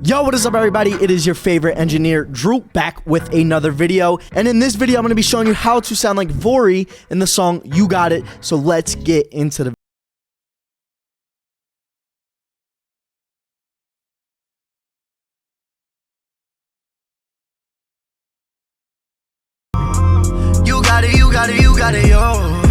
Yo, what is up everybody? It is your favorite engineer, Drew, back with another video. And in this video, I'm going to be showing you how to sound like Vory in the song You Got It. So let's get into the You got it, yo.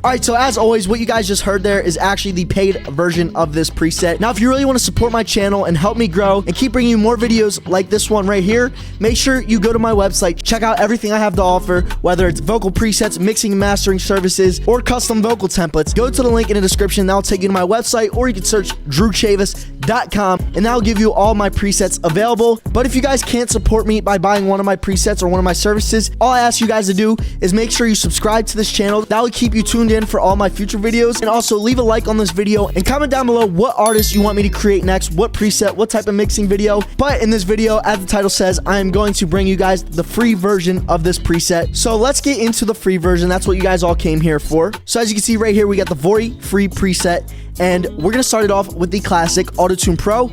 Alright, so as always, what you guys just heard there is actually the paid version of this preset. Now, if you really want to support my channel and help me grow and keep bringing you more videos like this one right here, make sure you go to my website, check out everything I have to offer, whether it's vocal presets, mixing and mastering services, or custom vocal templates. Go to the link in the description, that'll take you to my website, or you can search drewchavis.com, and that'll give you all my presets available. But if you guys can't support me by buying one of my presets or one of my services, all I ask you guys to do is make sure you subscribe to this channel. That will keep you tuned in for all my future videos, and also leave a like on this video and comment down below what artist you want me to create next, what preset, what type of mixing video. But in this video, as the title says, I am going to bring you guys the free version of this preset. So let's get into the free version. That's what you guys all came here for. So as you can see right here, we got the Vory free preset, and we're gonna start it off with the classic Auto-Tune Pro.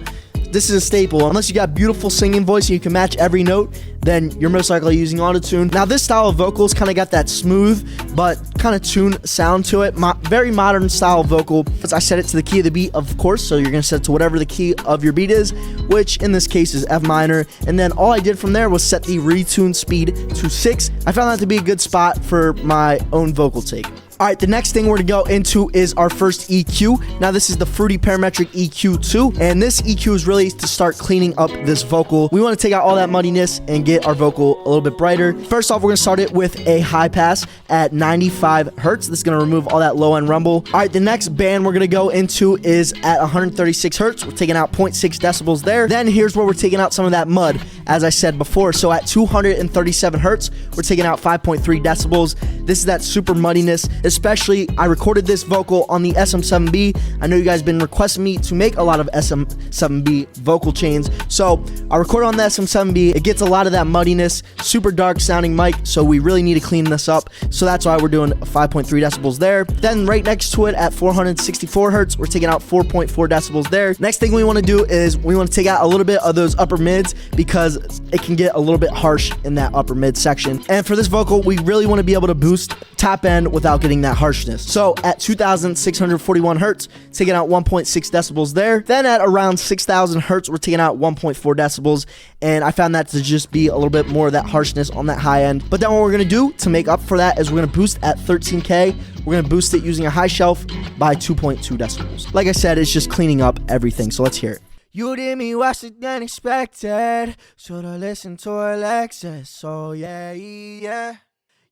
This is a staple. Unless you got beautiful singing voice and you can match every note, then you're most likely using Auto-Tune. Now, this style of vocals kind of got that smooth but kind of tuned sound to it. Very modern style vocal. I set it to the key of the beat, of course, so you're going to set it to whatever the key of your beat is, which in this case is F minor. And then all I did from there was set the retune speed to 6. I found that to be a good spot for my own vocal take. Alright, the next thing we're going to go into is our first EQ. Now, this is the Fruity Parametric EQ2, and this EQ is really to start cleaning up this vocal. We want to take out all that muddiness and get our vocal a little bit brighter. First off, we're going to start it with a high pass at 95 hertz. This is going to remove all that low end rumble. Alright, the next band we're going to go into is at 136 hertz. We're taking out 0.6 decibels there. Then here's where we're taking out some of that mud, as I said before. So at 237 hertz, we're taking out 5.3 decibels. This is that super muddiness. Especially, I recorded this vocal on the SM7B. I know you guys have been requesting me to make a lot of SM7B vocal chains, so I recorded on the SM7B. It gets a lot of that muddiness, super dark sounding mic, so we really need to clean this up. So that's why we're doing 5.3 decibels there. Then right next to it at 464 hertz, we're taking out 4.4 decibels there. Next thing we want to do is we want to take out a little bit of those upper mids, because it can get a little bit harsh in that upper mid section. And for this vocal, we really want to be able to boost top end without getting that harshness. So at 2,641 hertz, taking out 1.6 decibels there. Then at around 6,000 hertz, we're taking out 1.4 decibels, and I found that to just be a little bit more of that harshness on that high end. But then what we're going to do to make up for that is we're going to boost at 13K. We're going to boost it using a high shelf by 2.2 decibels. Like I said, it's just cleaning up everything, so let's hear it. You did me worse than expected, should've listened to Alexis, so yeah.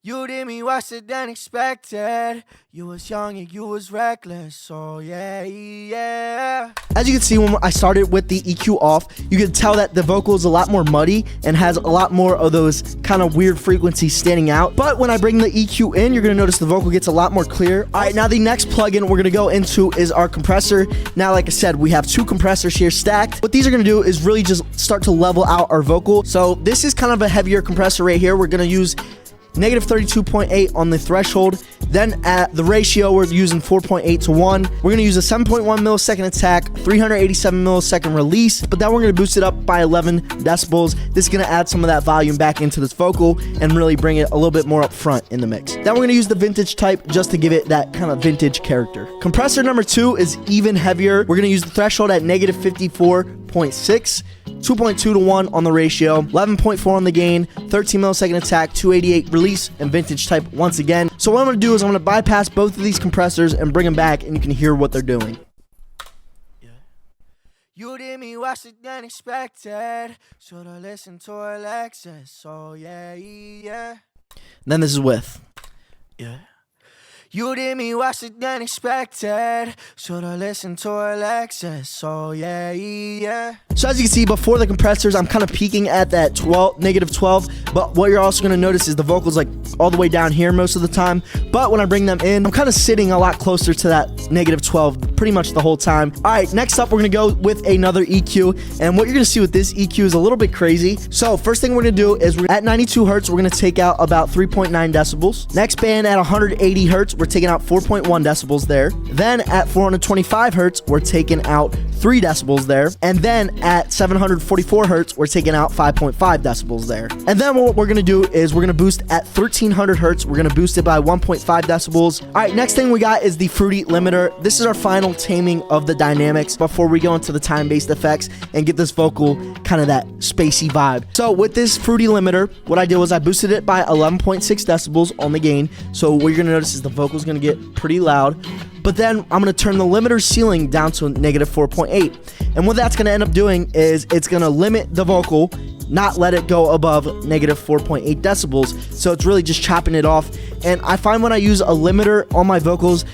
You did me worse than expected. You was young and you was reckless, so yeah. As you can see, when I started with the EQ off, you can tell that the vocal is a lot more muddy and has a lot more of those kind of weird frequencies standing out. But when I bring the EQ in, you're going to notice the vocal gets a lot more clear. All right, now the next plugin we're going to go into is our compressor. Now, like I said, we have two compressors here stacked. What these are going to do is really just start to level out our vocal. So this is kind of a heavier compressor right here. We're going to use -32.8 on the threshold. Then at the ratio, we're using 4.8 to 1. We're going to use a 7.1 millisecond attack, 387 millisecond release, but then we're going to boost it up by 11 decibels. This is going to add some of that volume back into this vocal and really bring it a little bit more up front in the mix. Then we're going to use the vintage type just to give it that kind of vintage character. Compressor number 2 is even heavier. We're going to use the threshold at -54.6, 2.2 to 1 on the ratio, 11.4 on the gain, 13 millisecond attack, 288 release, and vintage type once again. So what I'm going to do is I'm going to bypass both of these compressors and bring them back, and you can hear what they're doing. You did me worse than expected, should've listened to Alexis, so yeah. Then this is with. You did me worse than expected, should've listened to Alexis, so yeah. So as you can see, before the compressors, I'm kind of peaking at that -12, but what you're also going to notice is the vocals like all the way down here most of the time, but when I bring them in, I'm kind of sitting a lot closer to that -12 pretty much the whole time. Alright, next up, we're going to go with another EQ, and what you're going to see with this EQ is a little bit crazy. So first thing we're going to do is at 92 hertz, we're going to take out about 3.9 decibels. Next band at 180 hertz, we're taking out 4.1 decibels there. Then at 425 hertz, we're taking out 3 decibels there. And then at 744 hertz, we're taking out 5.5 decibels there. And then what we're gonna do is we're gonna boost at 1300 hertz. We're gonna boost it by 1.5 decibels. All right, next thing we got is the Fruity limiter. This is our final taming of the dynamics before we go into the time-based effects and get this vocal kind of that spacey vibe. So with this Fruity limiter, what I did was I boosted it by 11.6 decibels on the gain. So what you're gonna notice is the vocal is gonna get pretty loud. But then I'm gonna turn the limiter ceiling down to -4.8. And what that's gonna end up doing is it's gonna limit the vocal, not let it go above -4.8 decibels. So it's really just chopping it off. And I find when I use a limiter on my vocals,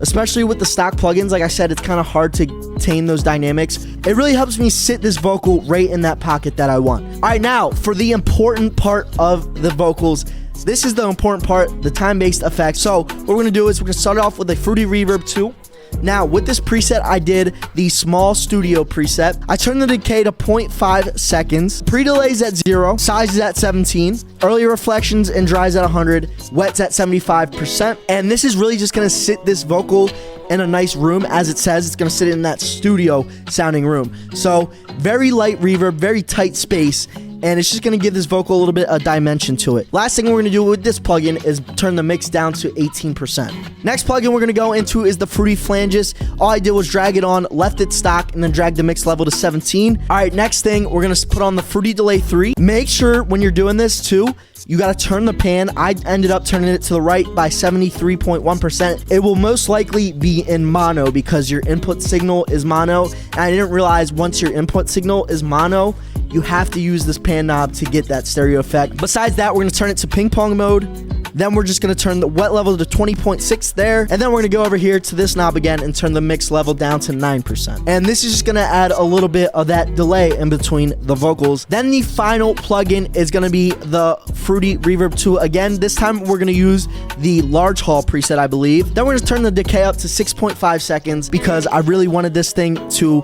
especially with the stock plugins, like I said, it's kind of hard to tame those dynamics. It really helps me sit this vocal right in that pocket that I want. All right, now for the important part of the vocals. This is the important part, the time-based effect. So what we're gonna do is we're gonna start off with a Fruity Reverb 2. Now with this preset, I did the small studio preset. I turned the decay to 0.5 seconds. Pre-delays at 0, size is at 17, early reflections and dries at 100, wets at 75%. And this is really just gonna sit this vocal in a nice room. As it says, it's gonna sit in that studio sounding room. So very light reverb, very tight space, and it's just gonna give this vocal a little bit of dimension to it. Last thing we're gonna do with this plugin is turn the mix down to 18%. Next plugin we're gonna go into is the Fruity Flanges. All I did was drag it on, left it stock, and then drag the mix level to 17. All right, next thing, we're gonna put on the Fruity Delay 3. Make sure when you're doing this too, you gotta turn the pan. I ended up turning it to the right by 73.1%. It will most likely be in mono because your input signal is mono. And I didn't realize once your input signal is mono, you have to use this pan knob to get that stereo effect. Besides that, we're gonna turn it to ping pong mode. Then we're just gonna turn the wet level to 20.6 there. And then we're gonna go over here to this knob again and turn the mix level down to 9%. And this is just gonna add a little bit of that delay in between the vocals. Then the final plugin is gonna be the Fruity Reverb 2 again. This time we're gonna use the large hall preset, I believe. Then we're gonna turn the decay up to 6.5 seconds because I really wanted this thing to,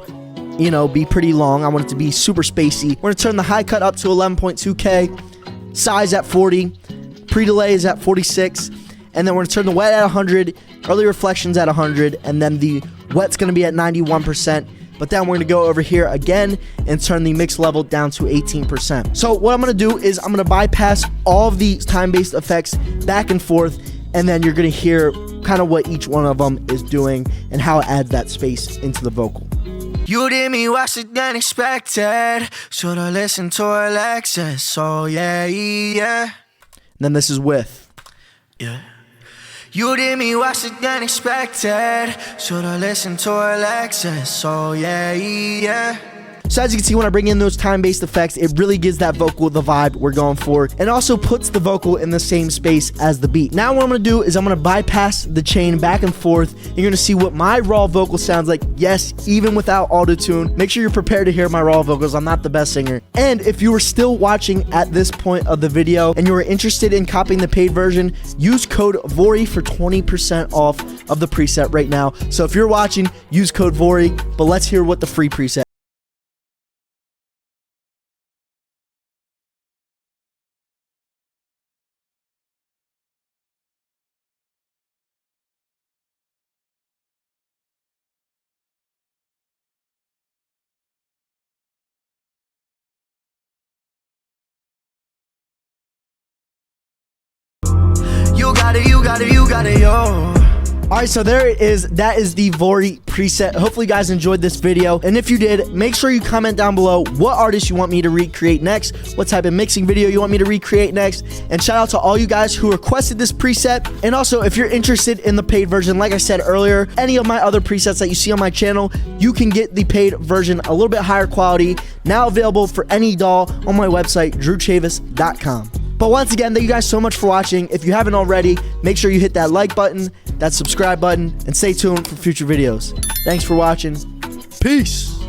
you know, be pretty long. I want it to be super spacey. We're gonna turn the high cut up to 11.2K, size at 40, pre-delay is at 46, and then we're gonna turn the wet at 100, early reflections at 100, and then the wet's gonna be at 91%. But then we're gonna go over here again and turn the mix level down to 18%. So what I'm gonna do is I'm gonna bypass all of these time-based effects back and forth, and then you're gonna hear kind of what each one of them is doing and how it adds that space into the vocal. You did me worse than expected. Should've listened to Alexis. So yeah. And then this is with. Yeah. You did me worse than expected. Should've listened to Alexis. So yeah. So as you can see, when I bring in those time-based effects, it really gives that vocal the vibe we're going for, and also puts the vocal in the same space as the beat. Now what I'm gonna do is I'm gonna bypass the chain back and forth. You're gonna see what my raw vocal sounds like. Yes, even without auto-tune. Make sure you're prepared to hear my raw vocals. I'm not the best singer. And if you are still watching at this point of the video and you are interested in copying the paid version, use code Vory for 20% off of the preset right now. So if you're watching, use code Vory, but let's hear what the free preset. You got it, yo. Alright, so there it is. That is the Vory preset. Hopefully you guys enjoyed this video, and if you did, make sure you comment down below what artist you want me to recreate next, what type of mixing video you want me to recreate next, and shout out to all you guys who requested this preset. And also, if you're interested in the paid version, like I said earlier, any of my other presets that you see on my channel, you can get the paid version a little bit higher quality, now available for any DAW on my website, drewchavis.com. But once again, thank you guys so much for watching. If you haven't already, make sure you hit that like button, that subscribe button, and stay tuned for future videos. Thanks for watching. Peace.